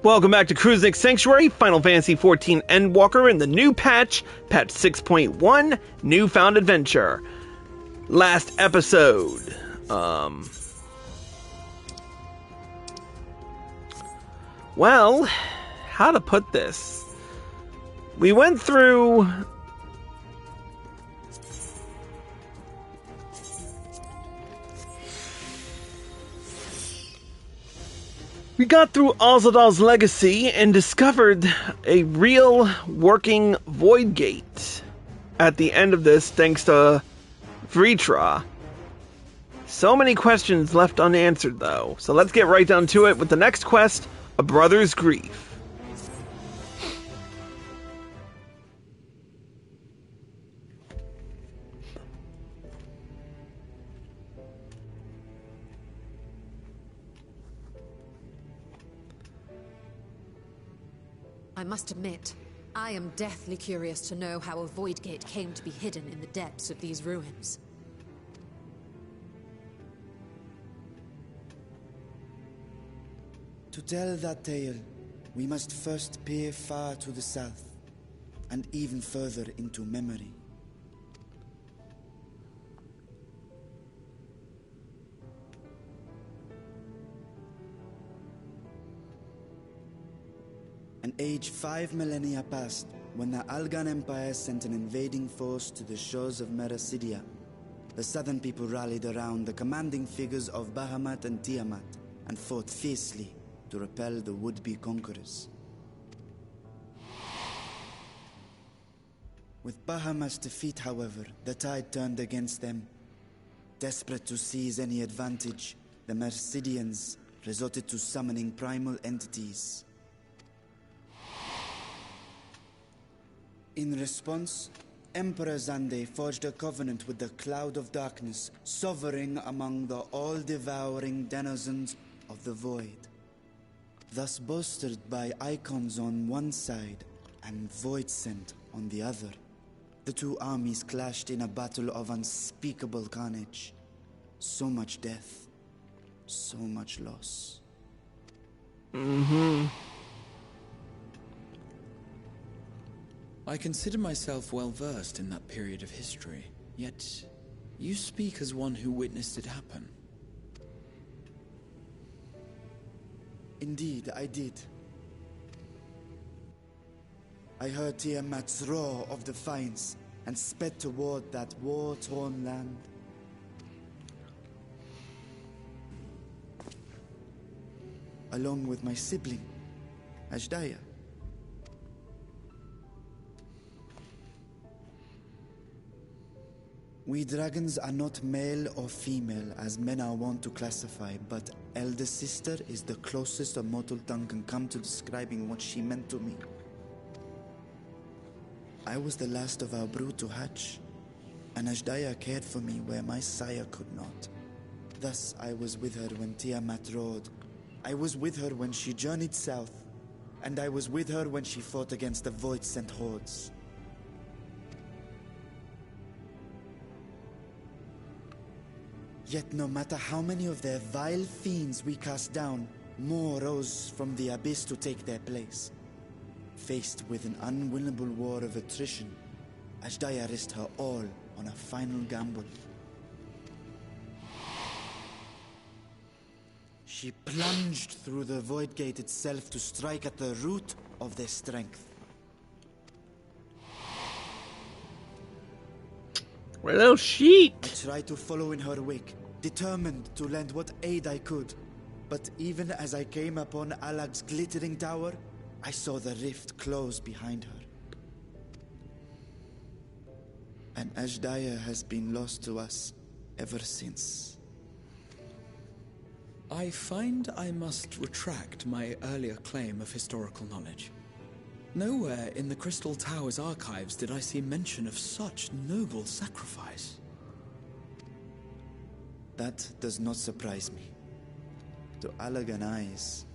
Welcome back to Cruising Sanctuary, Final Fantasy XIV Endwalker in the new patch, patch 6.1, Newfound Adventure. Last episode, well, how to put this? We went through... We got through Azadal's legacy and discovered a real working voidgate at the end of this, thanks to Vritra. So many questions left unanswered, though. So let's get right down to it with the next quest, A Brother's Grief. I must admit, I am deathly curious to know how a voidgate came to be hidden in the depths of these ruins. To tell that tale, we must first peer far to the south, and even further into memory. An age 5 millennia passed when the Algan Empire sent an invading force to the shores of Mericidia. The southern people rallied around the commanding figures of Bahamut and Tiamat and fought fiercely to repel the would-be conquerors. With Bahamut's defeat, however, the tide turned against them. Desperate to seize any advantage, the Mercidians resorted to summoning primal entities. In response, Emperor Zande forged a covenant with the Cloud of Darkness, sovereign among the all-devouring denizens of the Void. Thus bolstered by icons on one side and Void Scent on the other, the two armies clashed in a battle of unspeakable carnage. So much death, so much loss. I consider myself well versed in that period of history, yet you speak as one who witnessed it happen. Indeed, I did. I heard Tiamat's roar of defiance and sped toward that war-torn land. Along with my sibling, Ashdaya. We dragons are not male or female as men are wont to classify, but elder sister is the closest a mortal tongue can come to describing what she meant to me. I was the last of our brood to hatch, and Ashdaya cared for me where my sire could not. Thus I was with her when Tiamat roared. I was with her when she journeyed south, and I was with her when she fought against the void-sent hordes. Yet no matter how many of their vile fiends we cast down, more rose from the abyss to take their place. Faced with an unwinnable war of attrition, Ashdaya risked her all on a final gamble. She plunged through the void gate itself to strike at the root of their strength. Well, sheet. I tried to follow in her wake, determined to lend what aid I could. But even as I came upon Alag's glittering tower, I saw the rift close behind her. And Ashdaya has been lost to us ever since. I find I must retract my earlier claim of historical knowledge. Nowhere in the Crystal Tower's archives did I see mention of such noble sacrifice. That does not surprise me. To Allagan eyes,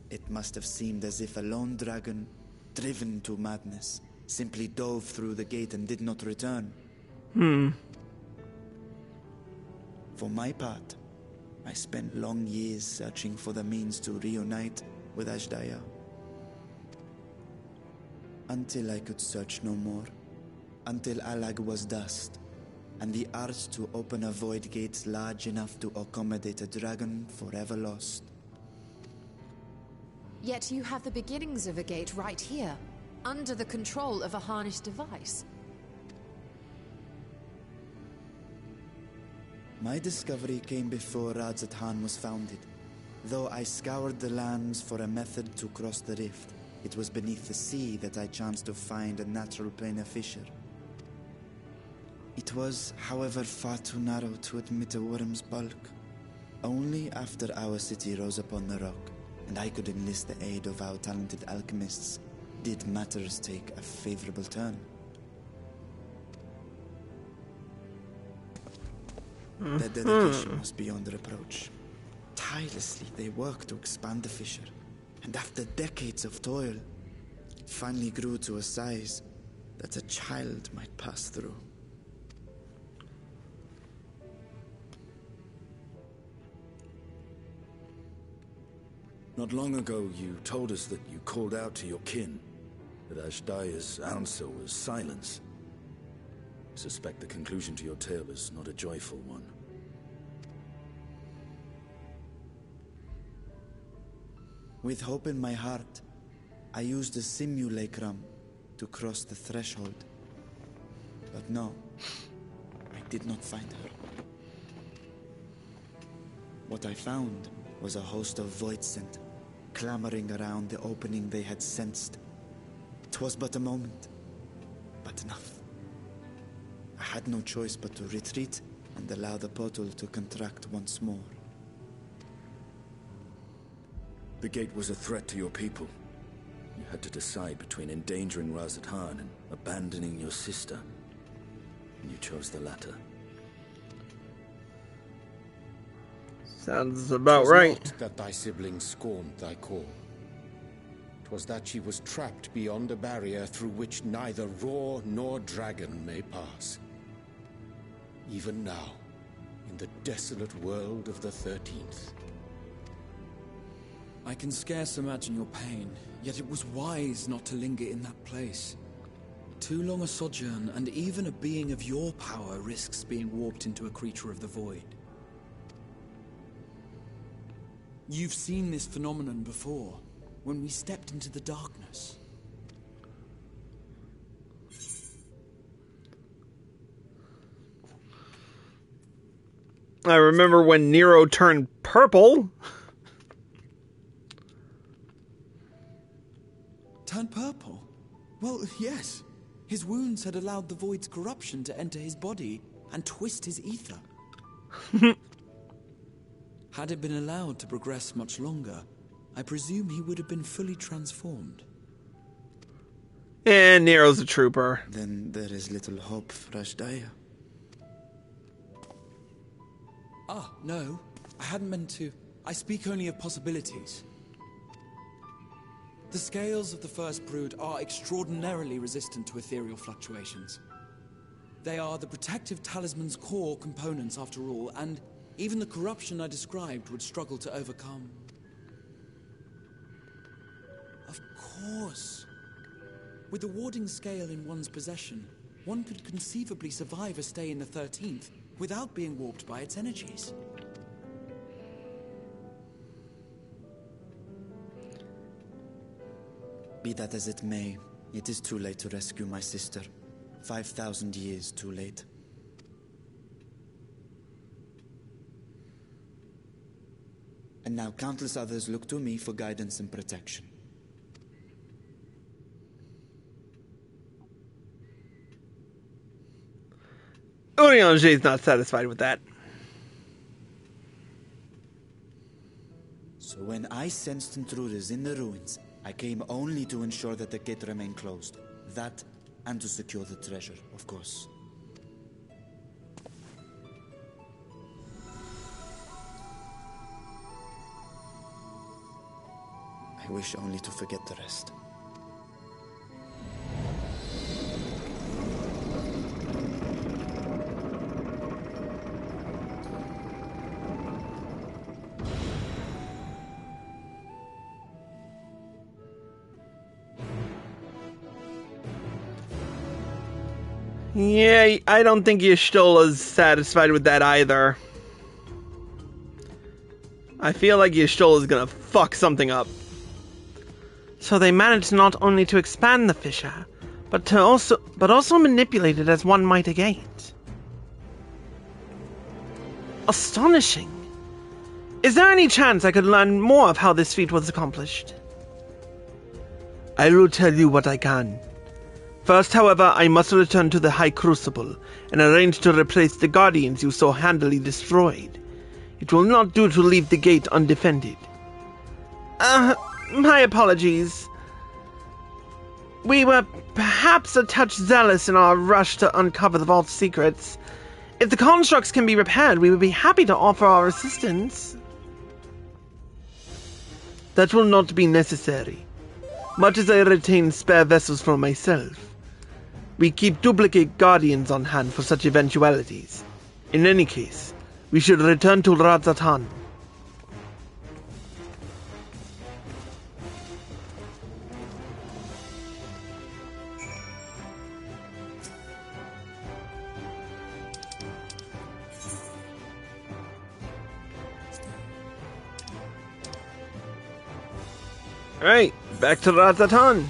it must have seemed as if a lone dragon, driven to madness, simply dove through the gate and did not return. For my part, I spent long years searching for the means to reunite with Ashdaya. until I could search no more, until Alag was dust, and the art to open a void gate large enough to accommodate a dragon forever lost. Yet you have the beginnings of a gate right here, under the control of a harnessed device. My discovery came before Radzat was founded. Though I scoured the lands for a method to cross the rift, it was beneath the sea that I chanced to find a natural planar fissure. It was, however, far too narrow to admit a worm's bulk. Only after our city rose upon the rock, and I could enlist the aid of our talented alchemists, did matters take a favorable turn. Their dedication was beyond reproach. Tirelessly they worked to expand the fissure, and after decades of toil, it finally grew to a size that a child might pass through. Not long ago, you told us that you called out to your kin, that Ashdaya's answer was silence. I suspect the conclusion to your tale is not a joyful one. With hope in my heart, I used a simulacrum to cross the threshold. But no, I did not find her. What I found was a host of void scent, clamoring around the opening they had sensed. 'Twas but a moment, but enough. I had no choice but to retreat and allow the portal to contract once more. The gate was a threat to your people. You had to decide between endangering Razathan and abandoning your sister. And you chose the latter. Sounds about 'Twas right. not that thy sibling scorned thy call. 'Twas that she was trapped beyond a barrier through which neither roar nor dragon may pass. Even now, in the desolate world of the 13th. I can scarce imagine your pain, yet it was wise not to linger in that place. Too long a sojourn, and even a being of your power risks being warped into a creature of the void. You've seen this phenomenon before, when we stepped into the darkness. I remember when Nero turned purple. Turned purple? Well, yes. His wounds had allowed the void's corruption to enter his body and twist his ether. Had it been allowed to progress much longer, I presume he would have been fully transformed. And Nero's a trooper. Then there is little hope for Ashdaya. Ah, no. I hadn't meant to. I speak only of possibilities. The scales of the first brood are extraordinarily resistant to ethereal fluctuations. They are the protective talisman's core components after all, and even the corruption I described would struggle to overcome. Of course. With the warding scale in one's possession, one could conceivably survive a stay in the 13th without being warped by its energies. Be that as it may, it is too late to rescue my sister. 5,000 years too late. And now countless others look to me for guidance and protection. Urianger is not satisfied with that. So when I sensed intruders in the ruins, I came only to ensure that the gate remained closed. That, and to secure the treasure, of course. I wish only to forget the rest. Yeah, I don't think Y'shtola's satisfied with that either. I feel like Y'shtola's gonna fuck something up. So they managed not only to expand the fissure, but also manipulate it as one might a gate. Astonishing. Is there any chance I could learn more of how this feat was accomplished? I will tell you what I can. First, however, I must return to the High Crucible and arrange to replace the Guardians you so handily destroyed. It will not do to leave the gate undefended. My apologies. We were perhaps a touch zealous in our rush to uncover the vault's secrets. If the constructs can be repaired, we would be happy to offer our assistance. That will not be necessary. Much as I retain spare vessels for myself, we keep duplicate Guardians on hand for such eventualities. In any case, we should return to Razatan. Alright, back to Razatan.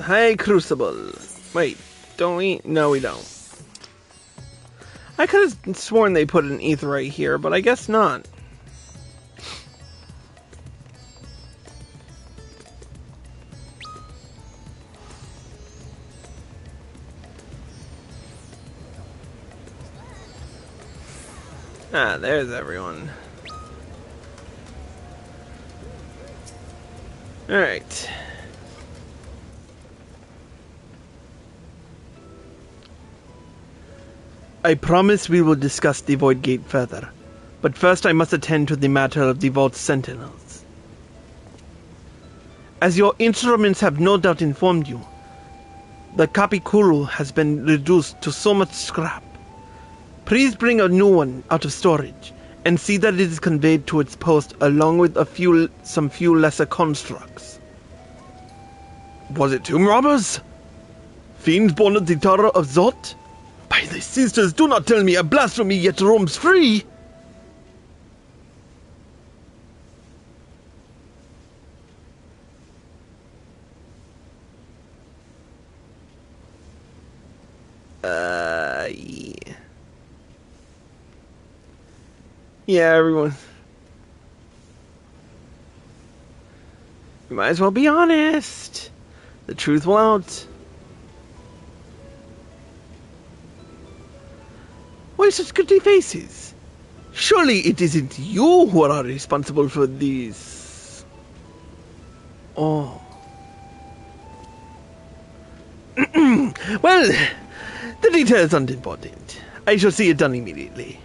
High Crucible. Wait, don't we? No, we don't. I could have sworn they put an aetheryte here, but I guess not. Ah, there's everyone. Alright. I promise we will discuss the voidgate further, but first I must attend to the matter of the vault sentinels. As your instruments have no doubt informed you, the Kapikuru has been reduced to so much scrap. Please bring a new one out of storage, and see that it is conveyed to its post along with some few lesser constructs. Was it tomb robbers? Fiends born of the Tower of Zot? By the sisters, do not tell me a blasphemy yet roams free! Yeah. Yeah, everyone. We might as well be honest. The truth will out. Why such pretty faces? Surely it isn't you who are responsible for these. Oh. Well, the details aren't important. I shall see it done immediately.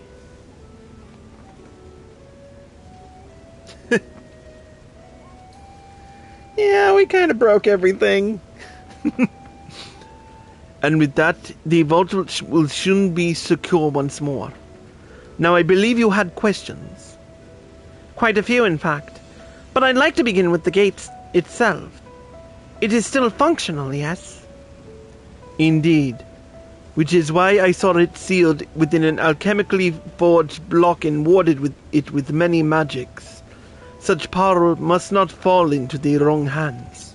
Yeah, we kind of broke everything. And with that, the vault will soon be secure once more. Now, I believe you had questions. Quite a few, in fact. But I'd like to begin with the gate itself. It is still functional, yes? Indeed. Which is why I saw it sealed within an alchemically forged block and warded with many magics. Such power must not fall into the wrong hands.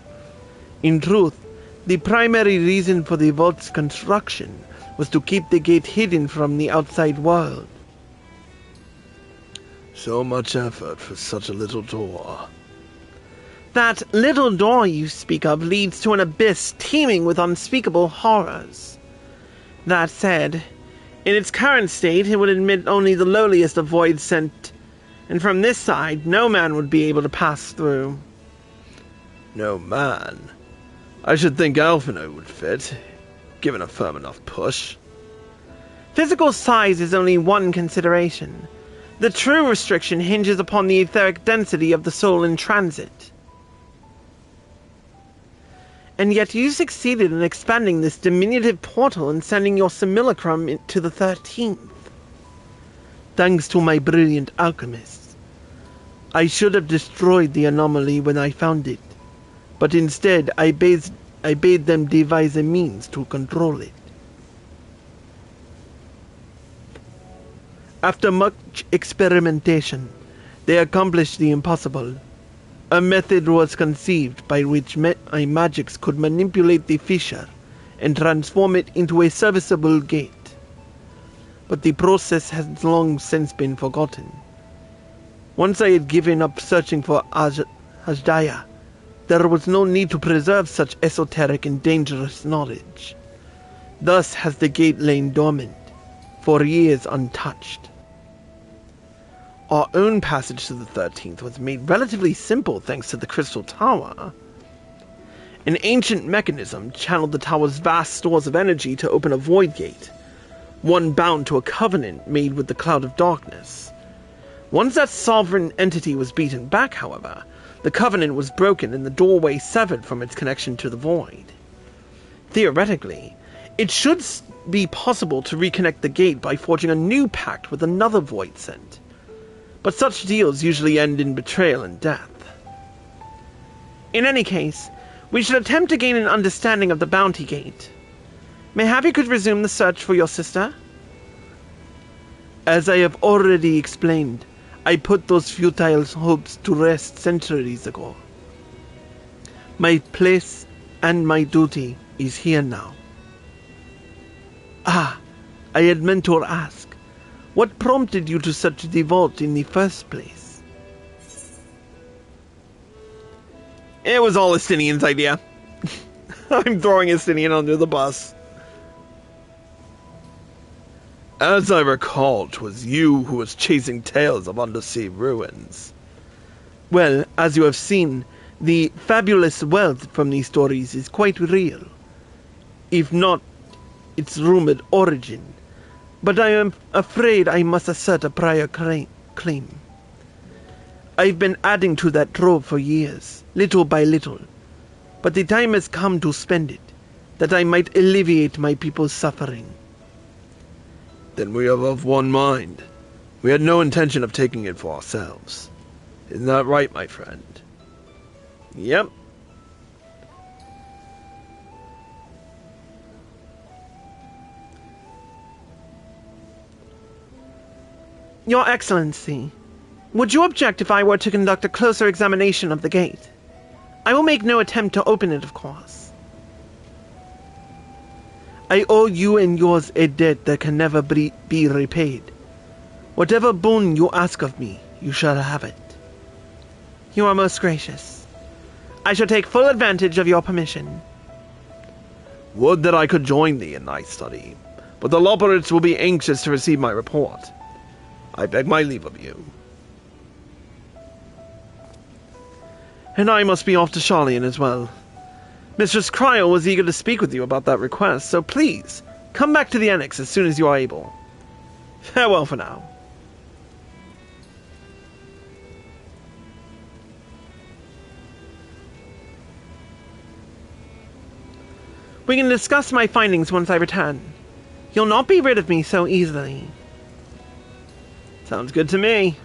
In truth, the primary reason for the vault's construction was to keep the gate hidden from the outside world. So much effort for such a little door. That little door you speak of leads to an abyss teeming with unspeakable horrors. That said, in its current state, it would admit only the lowliest of void sent, and from this side, no man would be able to pass through. No man? I should think Alphino would fit, given a firm enough push. Physical size is only one consideration. The true restriction hinges upon the etheric density of the soul in transit. And yet you succeeded in expanding this diminutive portal and sending your simulacrum to the 13th. Thanks to my brilliant alchemists. I should have destroyed the anomaly when I found it, but instead I bade them devise a means to control it. After much experimentation, they accomplished the impossible. A method was conceived by which my magics could manipulate the fissure and transform it into a serviceable gate. But the process has long since been forgotten. Once I had given up searching for Ajdaya, there was no need to preserve such esoteric and dangerous knowledge. Thus has the gate lain dormant, for years untouched. Our own passage to the 13th was made relatively simple thanks to the Crystal Tower. An ancient mechanism channeled the tower's vast stores of energy to open a void gate, one bound to a covenant made with the Cloud of Darkness. Once that sovereign entity was beaten back, however, the covenant was broken and the doorway severed from its connection to the void. Theoretically, it should be possible to reconnect the gate by forging a new pact with another void sent. But such deals usually end in betrayal and death. In any case, we should attempt to gain an understanding of the bounty gate. Mayhap you could resume the search for your sister? As I have already explained, I put those futile hopes to rest centuries ago. My place and my duty is here now. Ah, I had meant to ask. What prompted you to search the vault in the first place? It was all Estinian's idea. I'm throwing Estinian under the bus. As I recall, 'twas you who was chasing tales of undersea ruins. Well, as you have seen, the fabulous wealth from these stories is quite real, if not its rumored origin. But I am afraid I must assert a prior claim. I've been adding to that trove for years, little by little, but the time has come to spend it, that I might alleviate my people's suffering. Then we are of one mind. We had no intention of taking it for ourselves. Isn't that right, my friend? Yep. Your Excellency, would you object if I were to conduct a closer examination of the gate? I will make no attempt to open it, of course. I owe you and yours a debt that can never be repaid. Whatever boon you ask of me, you shall have it. You are most gracious. I shall take full advantage of your permission. Would that I could join thee in thy study, but the Loperites will be anxious to receive my report. I beg my leave of you. And I must be off to Charlian as well. Mistress Cryo was eager to speak with you about that request, so please, come back to the Annex as soon as you are able. Farewell for now. We can discuss my findings once I return. You'll not be rid of me so easily. Sounds good to me.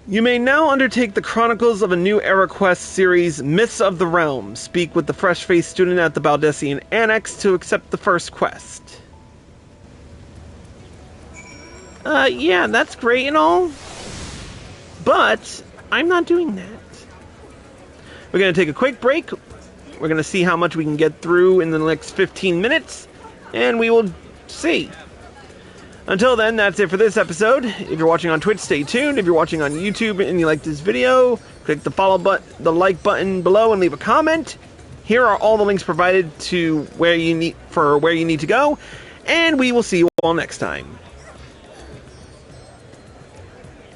You may now undertake the Chronicles of a New Era Quest series, Myths of the Realm. Speak with the fresh-faced student at the Baldessian Annex to accept the first quest. Yeah, that's great and all, but I'm not doing that. We're going to take a quick break. We're going to see how much we can get through in the next 15 minutes, and we will see. Until then, that's it for this episode. If you're watching on Twitch, stay tuned. If you're watching on YouTube and you like this video, click the follow button, the like button below, and leave a comment. Here are all the links provided to where you need to go, and we will see you all next time.